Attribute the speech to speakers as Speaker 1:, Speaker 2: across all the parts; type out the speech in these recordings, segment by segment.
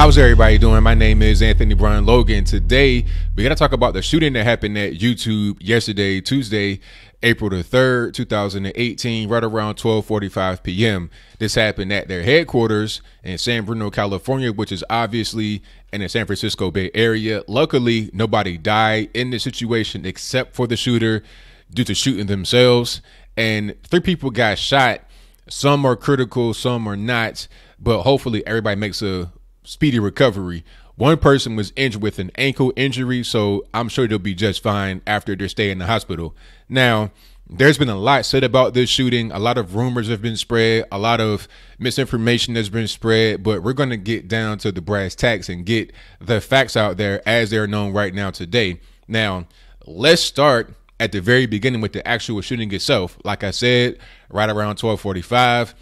Speaker 1: How's everybody doing? My name is Anthony Brian Logan. Today, we're going to talk about the shooting that happened at YouTube yesterday, Tuesday, April the 3rd, 2018, right around 12:45 p.m. This happened at their headquarters in San Bruno, California, which is obviously in the San Francisco Bay Area. Luckily, nobody died in this situation except for the shooter due to shooting themselves. And 3 people got shot. Some are critical, some are not, but hopefully everybody makes a speedy recovery. One person was injured with an ankle injury, so I'm sure they'll be just fine after their stay in the hospital. Now, there's been a lot said about this shooting. A lot of rumors have been spread. A lot of misinformation has been spread, but we're going to get down to the brass tacks and get the facts out there as they're known right now today. Now, let's start at the very beginning with the actual shooting itself. Like I said, right around 12:45,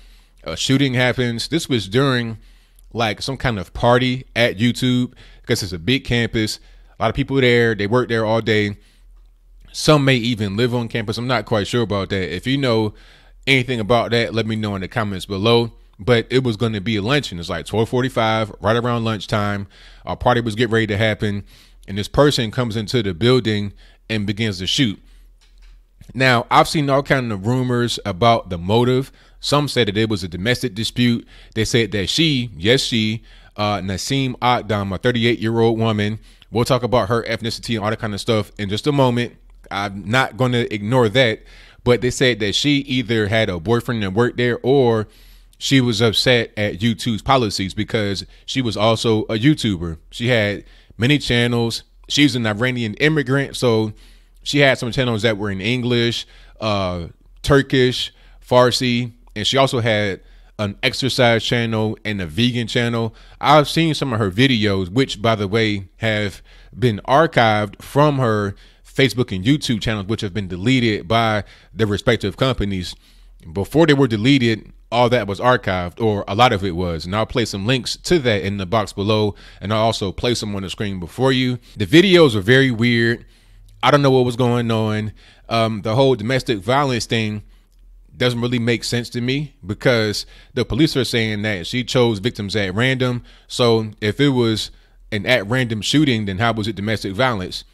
Speaker 1: a shooting happens. This was during like some kind of party at YouTube because it's a big campus. A lot of people there. They work there all day. Some may even live on campus. I'm not quite sure about that. If you know anything about that, let me know in the comments below. But it was going to be a luncheon. It's like 12:45, right around lunchtime. Our party was getting ready to happen, and this person comes into the building and begins to shoot. Now, I've seen all kinds of rumors about the motive. Some said that it was a domestic dispute. They said that she, Nasim Aghdam, a 38-year-old woman, we'll talk about her ethnicity and all that kind of stuff in just a moment. I'm not going to ignore that. But they said that she either had a boyfriend that worked there or she was upset at YouTube's policies because she was also a YouTuber. She had many channels. She's an Iranian immigrant, so she had some channels that were in English, Turkish, Farsi, and she also had an exercise channel and a vegan channel. I've seen some of her videos, which, by the way, have been archived from her Facebook and YouTube channels, which have been deleted by their respective companies. Before they were deleted, all that was archived, or a lot of it was. And I'll place some links to that in the box below, and I'll also place them on the screen before you. The videos are very weird. I don't know what was going on. The whole domestic violence thing doesn't really make sense to me because the police are saying that she chose victims at random. So if it was an at random shooting, then how was it domestic violence?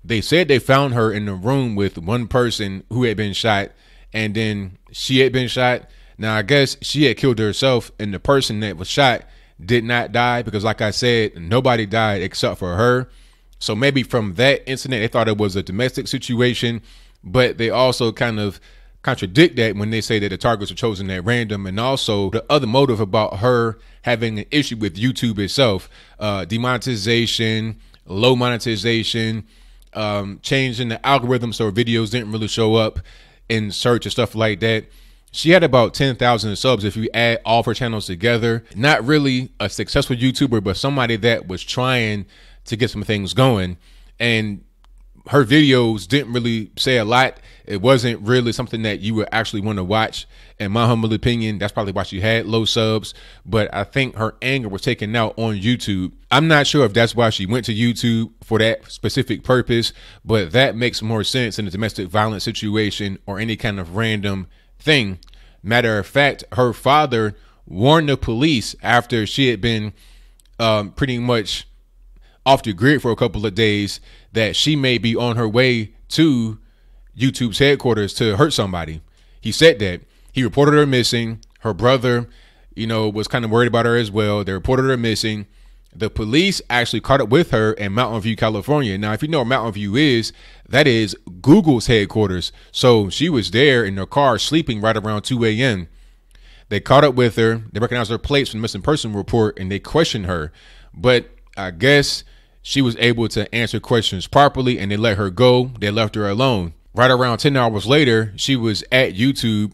Speaker 1: They said they found her in the room with one person who had been shot, and then she had been shot. Now, I guess she had killed herself, and the person that was shot did not die because, like I said, nobody died except for her. So maybe from that incident, they thought it was a domestic situation, but they also kind of contradict that when they say that the targets were chosen at random. And also the other motive about her having an issue with YouTube itself, demonetization, low monetization, changing the algorithm so her videos didn't really show up in search and stuff like that. She had about 10,000 subs if you add all of her channels together. Not really a successful YouTuber, but somebody that was trying to get some things going, and her videos didn't really say a lot. It wasn't really something that you would actually want to watch. In my humble opinion, that's probably why she had low subs, but I think her anger was taken out on YouTube. I'm not sure if that's why she went to YouTube for that specific purpose, but that makes more sense in a domestic violence situation or any kind of random thing. Matter of fact, her father warned the police after she had been pretty much off the grid for a couple of days that she may be on her way to YouTube's headquarters to hurt somebody. He said that. He reported her missing. Her brother, was kind of worried about her as well. They reported her missing. The police actually caught up with her in Mountain View, California. Now, if you know where Mountain View is, that is Google's headquarters. So she was there in her car sleeping right around 2 a.m. They caught up with her. They recognized her plates from the missing person report, and they questioned her. But I guess she was able to answer questions properly, and they let her go. They left her alone. Right around 10 hours later, she was at YouTube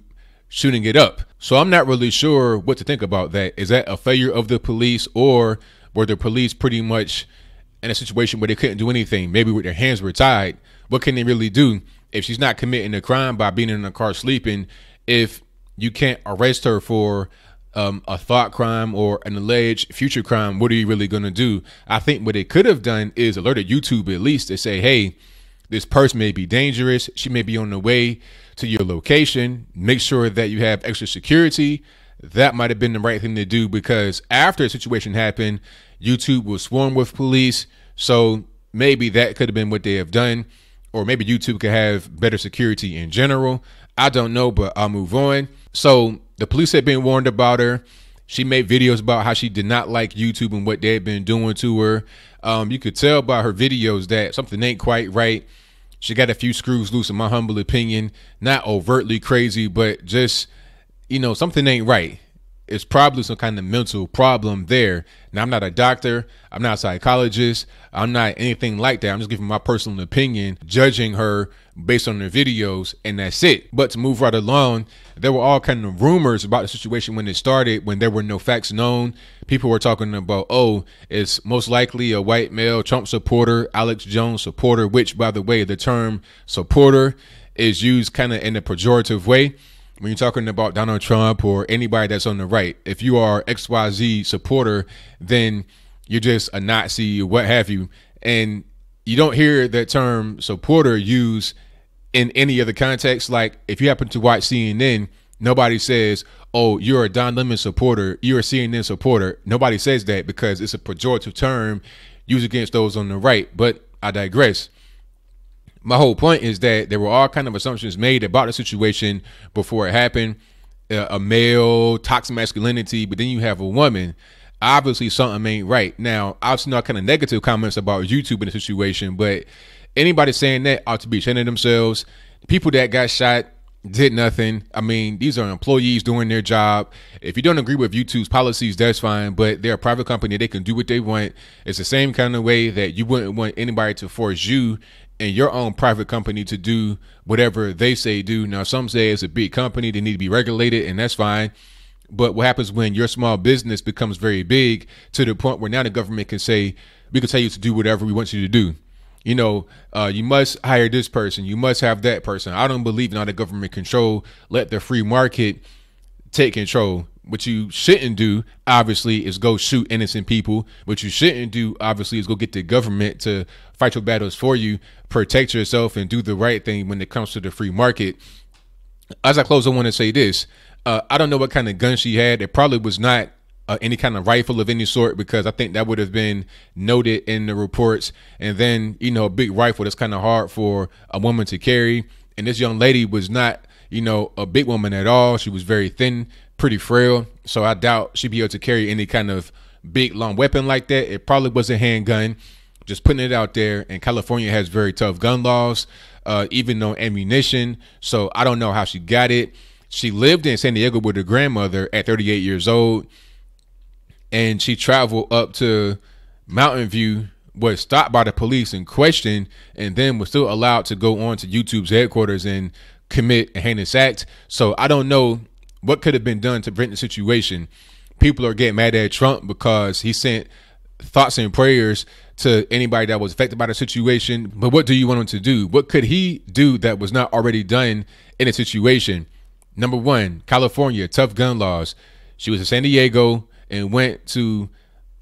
Speaker 1: shooting it up. So I'm not really sure what to think about that. Is that a failure of the police, or were the police pretty much in a situation where they couldn't do anything? Maybe with their hands were tied. What can they really do if she's not committing a crime by being in a car sleeping? If you can't arrest her for a thought crime or an alleged future crime, what are you really going to do? I think what they could have done is alerted YouTube at least to say, hey, this person may be dangerous. She may be on the way to your location. Make sure that you have extra security. that might have been the right thing to do, because after a situation happened, YouTube was swarmed with police. So maybe that could have been what they have done, or maybe YouTube could have better security in general. I don't know, but I'll move on. So the police had been warned about her. She made videos about how she did not like YouTube and what they had been doing to her. You could tell by her videos that something ain't quite right. She got a few screws loose, in my humble opinion. Not overtly crazy, but just, you know, something ain't right. It's probably some kind of mental problem there. Now, I'm not a doctor. I'm not a psychologist. I'm not anything like that. I'm just giving my personal opinion, judging her based on their videos, and that's it. But to move right along, there were all kind of rumors about the situation when it started, when there were no facts known. People were talking about, oh, it's most likely a white male Trump supporter, Alex Jones supporter, which, by the way, the term supporter is used kind of in a pejorative way. When you're talking about Donald Trump or anybody that's on the right, if you are XYZ supporter, then you're just a Nazi or what have you. And you don't hear that term supporter used in any other context. Like if you happen to watch CNN, nobody says, oh, you're a Don Lemon supporter, you're a CNN supporter. Nobody says that, because it's a pejorative term used against those on the right. But I digress. My whole point is that there were all kind of assumptions made about the situation before it happened. A male, toxic masculinity, but then you have a woman. Obviously, something ain't right. Now, I've seen all kind of negative comments about YouTube in the situation, but anybody saying that ought to be ashamed of themselves. People that got shot did nothing. I mean, these are employees doing their job. If you don't agree with YouTube's policies, that's fine, but they're a private company. They can do what they want. It's the same kind of way that you wouldn't want anybody to force you and your own private company to do whatever they say do. Now, some say it's a big company, they need to be regulated, and that's fine. But what happens when your small business becomes very big to the point where now the government can say, we can tell you to do whatever we want you to do? You know, you must hire this person, you must have that person. I don't believe in all the government control. Let the free market take control. What you shouldn't do, obviously, is go shoot innocent people. What you shouldn't do, obviously, is go get the government to fight your battles for you, protect yourself, and do the right thing when it comes to the free market. As I close, I want to say this. I don't know what kind of gun she had. It probably was not any kind of rifle of any sort, because I think that would have been noted in the reports. And then, you know, a big rifle, that's kind of hard for a woman to carry. And this young lady was not, you know, a big woman at all. She was very thin, pretty frail. So I doubt she'd be able to carry any kind of big, long weapon like that. It probably was a handgun. Just putting it out there. And California has very tough gun laws, even no ammunition. So I don't know how she got it. She lived in San Diego with her grandmother at 38 years old. And she traveled up to Mountain View, was stopped by the police and questioned, and then was still allowed to go on to YouTube's headquarters and commit a heinous act. So I don't know what could have been done to prevent the situation. People are getting mad at Trump because he sent thoughts and prayers to anybody that was affected by the situation. But what do you want him to do? What could he do that was not already done in a situation? Number one, California, tough gun laws. She was in San Diego and went to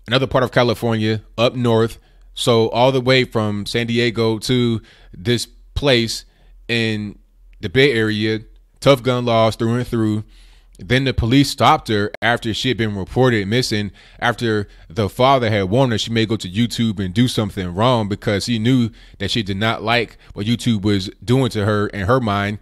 Speaker 1: another part of California up north. So all the way from San Diego to this place in the Bay Area, tough gun laws through and through. Then the police stopped her after she had been reported missing, after the father had warned her she may go to YouTube and do something wrong, because he knew that she did not like what YouTube was doing to her in her mind.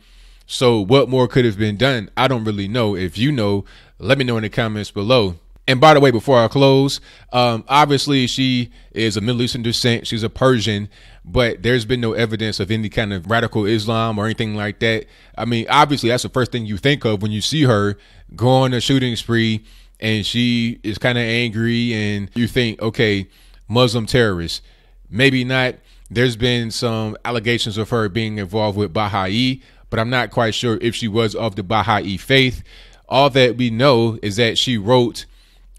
Speaker 1: So what more could have been done? I don't really know. If you know, let me know in the comments below. And by the way, before I close, obviously she is a Middle Eastern descent. She's a Persian, but there's been no evidence of any kind of radical Islam or anything like that. I mean, obviously that's the first thing you think of when you see her go on a shooting spree and she is kind of angry and you think, okay, Muslim terrorist. Maybe not. There's been some allegations of her being involved with Baha'i, but I'm not quite sure if she was of the Baha'i faith. All that we know is that she wrote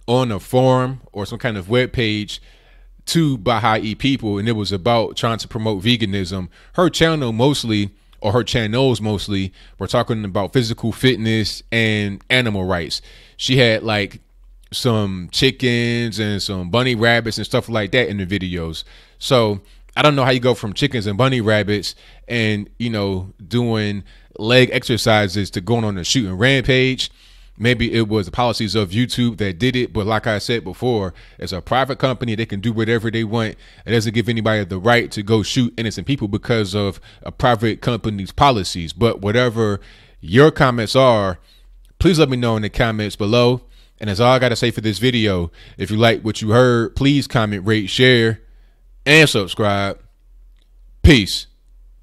Speaker 1: on a forum or some kind of web page to Baha'i people, and it was about trying to promote veganism. Her channel mostly, or her channels mostly, were talking about physical fitness and animal rights. She had like some chickens and some bunny rabbits and stuff like that in the videos. So I don't know how you go from chickens and bunny rabbits and, you know, doing leg exercises to going on a shooting rampage. Maybe it was the policies of YouTube that did it. But like I said before, it's a private company. They can do whatever they want. It doesn't give anybody the right to go shoot innocent people because of a private company's policies. But whatever your comments are, please let me know in the comments below. And that's all I got to say for this video. If you like what you heard, please comment, rate, share, and subscribe. Peace.